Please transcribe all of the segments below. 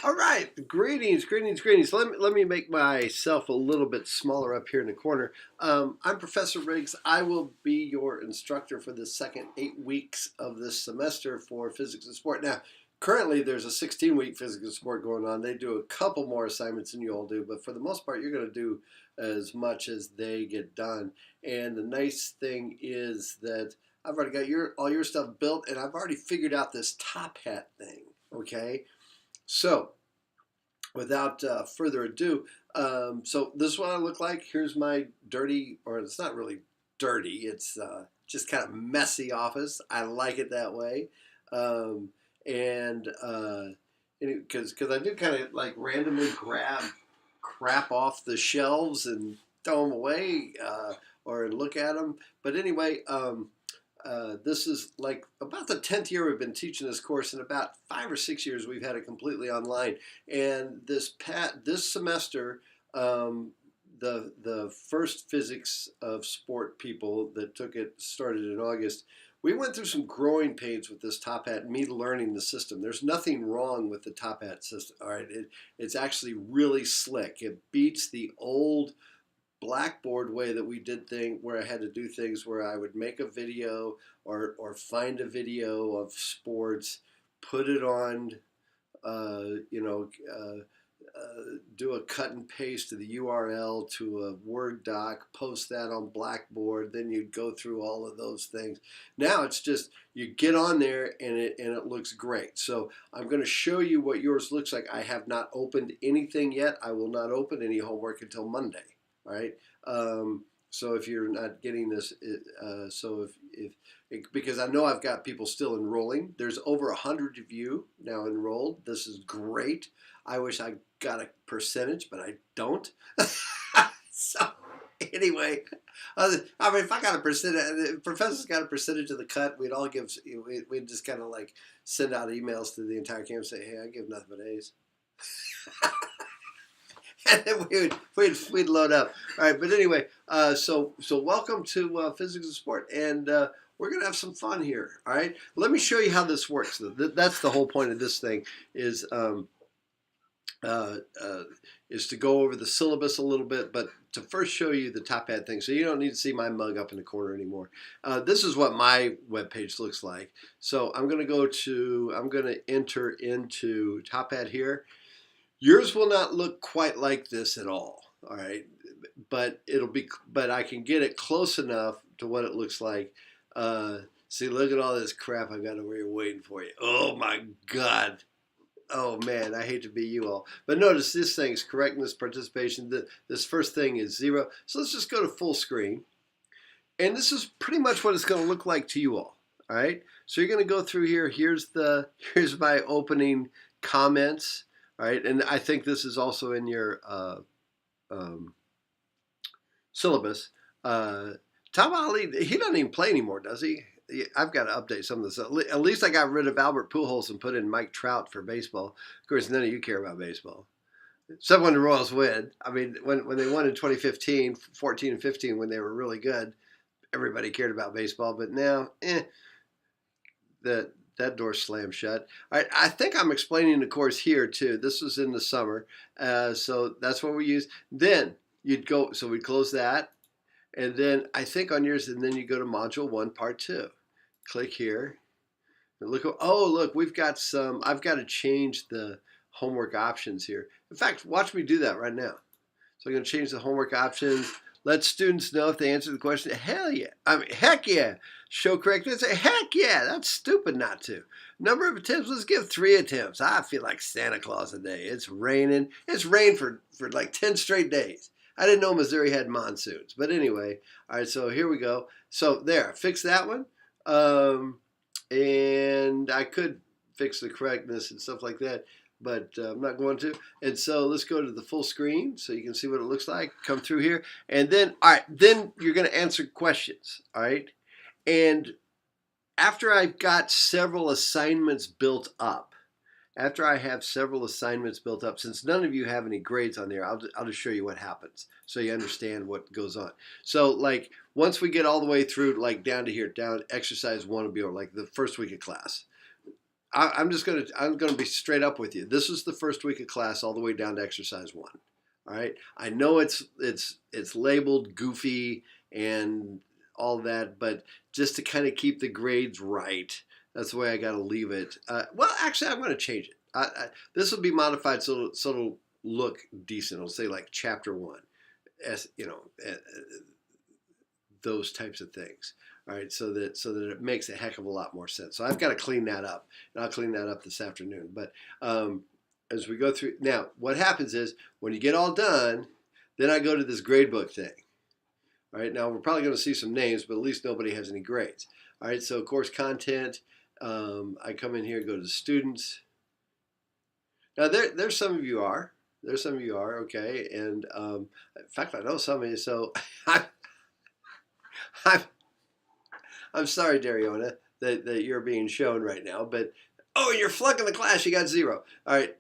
All right, greetings, greetings, greetings. Let me make myself a little bit smaller up here in the corner. I'm Professor Riggs. I will be your instructor for the second 8 weeks of this semester for physics and sport. Now, currently there's a 16-week physics and sport going on. They do a couple more assignments than you all do, but for the most part, you're going to do as much as they get done. And the nice thing is that I've already got all your stuff built, and I've already figured out this top hat thing. Okay. So, without further ado, so this is what I look like. Here's my dirty, or it's not really dirty, it's just kind of messy office. I like it that way. Um, and because I do kind of like randomly grab crap off the shelves and throw them away or look at them. But anyway, this is like about the 10th year we've been teaching this course. In about 5 or 6 years, we've had it completely online. And this semester, the first physics of sport people that took it started in August. We went through some growing pains with this top hat, me learning the system. There's nothing wrong with the top hat system. All right, it's actually really slick. It beats the old Blackboard way that we did things, where I had to do things where I would make a video or find a video of sports, put it on, uh, you know, uh, do a cut and paste to the URL to a Word doc, post that on Blackboard, then you'd go through all of those things. Now it's just you get on there and it looks great. So I'm going to show you what yours looks like. I have not opened anything yet. I will not open any homework until Monday. All right. So if you're not getting this, so because I know I've got people still enrolling. There's over 100 of you now enrolled. This is great. I wish I got a percentage, but I don't. So anyway, I mean, if I got a percentage, if professor's got a percentage of the cut, we'd all give. We'd just kind of like send out emails to the entire campus, say, "Hey, I give nothing but A's." And then we'd load up. All right, but anyway, so welcome to Physics and Sport, and we're gonna have some fun here. All right, let me show you how this works. That's the whole point of this thing uh, uh, is to go over the syllabus a little bit, but to first show you the top hat thing, so you don't need to see my mug up in the corner anymore. This is what my webpage looks like. So I'm gonna enter into top hat here. Yours will not look quite like this at all right? But I can get it close enough to what it looks like. See, look at all this crap I've got over here waiting for you. Oh my God. Oh man, I hate to be you all. But notice this thing's correctness, participation. This first thing is 0. So let's just go to full screen. And this is pretty much what it's going to look like to you all. All right. So you're going to go through here. Here's my opening comments. All right, and I think this is also in your um, syllabus. Tom Ali, he doesn't even play anymore, does he? I've got to update some of this. At least I got rid of Albert Pujols and put in Mike Trout for baseball. Of course, none of you care about baseball. Except when the Royals win. I mean, when they won in 2015, 14 and 15, when they were really good, everybody cared about baseball. But now, that door slammed shut. All right, I think I'm explaining the course here too. This was in the summer, so that's what we use. Then you'd go, so we'd close that, and then I think on yours, and then you go to Module 1, Part 2. Click here, and look. Oh, look, we've got some. I've got to change the homework options here. In fact, watch me do that right now. So I'm going to change the homework options. Let students know if they answer the question. Hell yeah. I mean, heck yeah. Show correct answer. Heck yeah. That's stupid not to. Number of attempts, let's give 3 attempts. I feel like Santa Claus today. It's raining. It's rained for like 10 straight days. I didn't know Missouri had monsoons. But anyway, all right, so here we go. So there, fix that one. And I could fix the correctness and stuff like that, but I'm not going to. And so let's go to the full screen so you can see what it looks like. Come through here. And then, all right, then you're going to answer questions, all right? And after I've got several assignments built up, since none of you have any grades on there, I'll just show you what happens so you understand what goes on. So like once we get all the way through, like down to here, down exercise 1 will be like the first week of class. I'm gonna be straight up with you. This is the first week of class, all the way down to exercise 1. All right. I know it's labeled goofy and all that, but just to kind of keep the grades right, that's the way I got to leave it. Well, actually, I'm going to change it. This will be modified so it'll look decent. It'll say like chapter 1, as you know, those types of things. All right, so that it makes a heck of a lot more sense. So I've got to clean that up, and I'll clean that up this afternoon. But as we go through now, what happens is when you get all done, then I go to this gradebook thing. All right, now we're probably going to see some names, but at least nobody has any grades. All right, so course content. I come in here, go to students. Now there's some of you are. There's some of you are, okay. And in fact, I know some of you. So I'm sorry, Dariona, that you're being shown right now. But oh, you're flunking the class. You got 0. All right,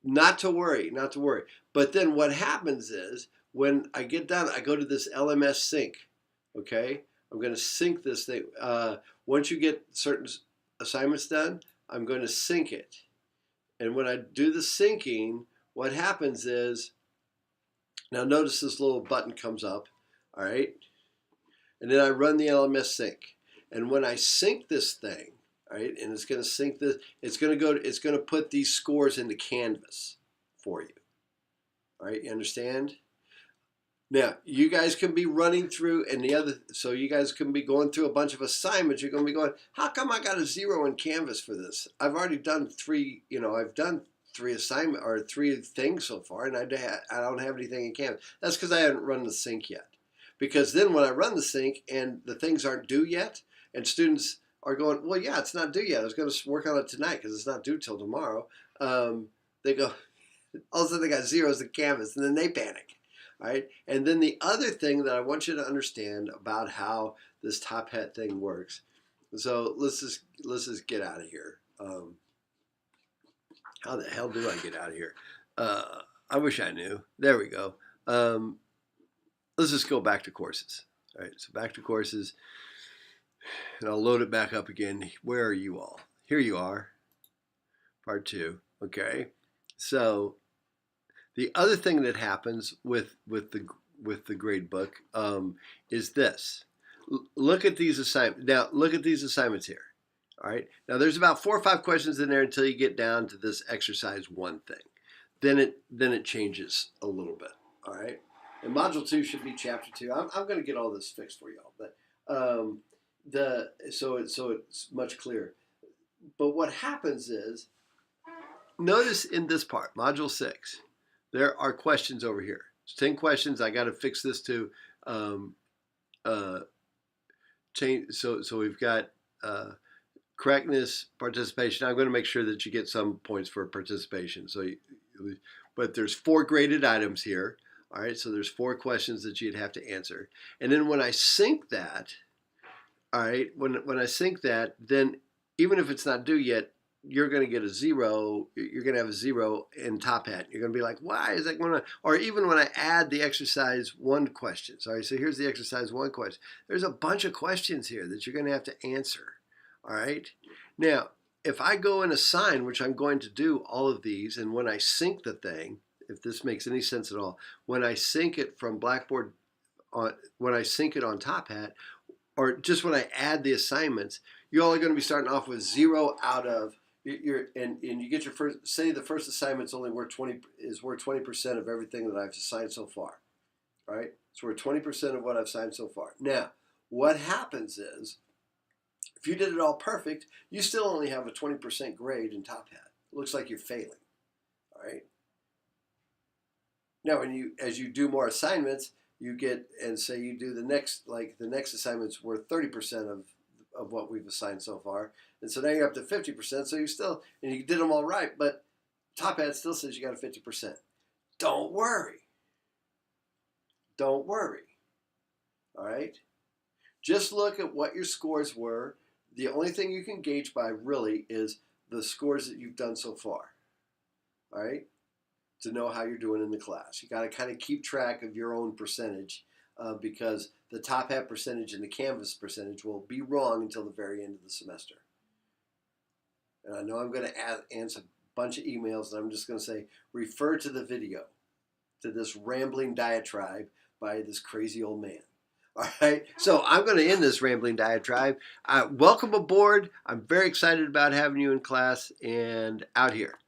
not to worry, not to worry. But then what happens is when I get done, I go to this LMS sync. Okay, I'm going to sync this thing. Once you get certain assignments done, I'm going to sync it. And when I do the syncing, what happens is, now notice this little button comes up, all right? And then I run the LMS sync. And when I sync this thing, all right, and it's going to sync this, it's going to put these scores into Canvas for you. All right, you understand? Now, you guys can be running through, so you guys can be going through a bunch of assignments. You're going to be going, how come I got a 0 in Canvas for this? I've already done 3, I've done 3 assignment or 3 things so far, and I don't have anything in Canvas. That's because I haven't run the sync yet. Because then when I run the sync and the things aren't due yet, and students are going, well, yeah, it's not due yet. I was going to work on it tonight because it's not due till tomorrow. They go, all of a sudden they got 0s in Canvas, and then they panic. All right. And then the other thing that I want you to understand about how this Top Hat thing works. So let's just get out of here. How the hell do I get out of here? I wish I knew. There we go. Let's just go back to courses. All right. So back to courses, and I'll load it back up again. Where are you all? Here you are. Part 2. Okay. So the other thing that happens with the grade book is this. Look at these assignments. Now, look at these assignments here. All right. Now, there's about 4 or 5 questions in there until you get down to this exercise 1 thing. Then it changes a little bit. All right. And module 2 should be chapter 2. I'm going to get all this fixed for y'all, but so it's much clearer. But what happens is, notice in this part, module 6. There are questions over here. It's 10 questions. I got to fix this to change. So we've got correctness, participation. I'm going to make sure that you get some points for participation. But there's 4 graded items here. All right. So there's 4 questions that you'd have to answer. And then when I sync that, all right, when I sync that, then even if it's not due yet, you're going to get a 0. You're going to have a 0 in Top Hat. You're going to be like, why is that going to? Or even when I add the exercise 1 questions. All right, so here's the exercise 1 question. There's a bunch of questions here that you're going to have to answer. All right. Now, if I go and assign, which I'm going to do all of these, and when I sync the thing, if this makes any sense at all, when I sync it from Blackboard, when I sync it on Top Hat, or just when I add the assignments, you're all going to be starting off with 0 out of. And you get your first, say the first assignment's only worth 20% of everything that I've assigned so far. All right? It's worth 20% of what I've assigned so far. Now, what happens is, if you did it all perfect, you still only have a 20% grade in Top Hat. It looks like you're failing. All right? Now, as you do more assignments, you get, and say you do the next assignment's worth 30% of what we've assigned so far. And so now you're up to 50%. So and you did them all right, but Top Hat still says you got a 50%. Don't worry. Don't worry. All right? Just look at what your scores were. The only thing you can gauge by really is the scores that you've done so far. All right? To know how you're doing in the class. You got to kind of keep track of your own percentage because the Top Hat percentage and the Canvas percentage will be wrong until the very end of the semester. and I know I'm going to answer a bunch of emails, and I'm just going to say, refer to the video, to this rambling diatribe by this crazy old man. All right, so I'm going to end this rambling diatribe. Welcome aboard. I'm very excited about having you in class, and out here.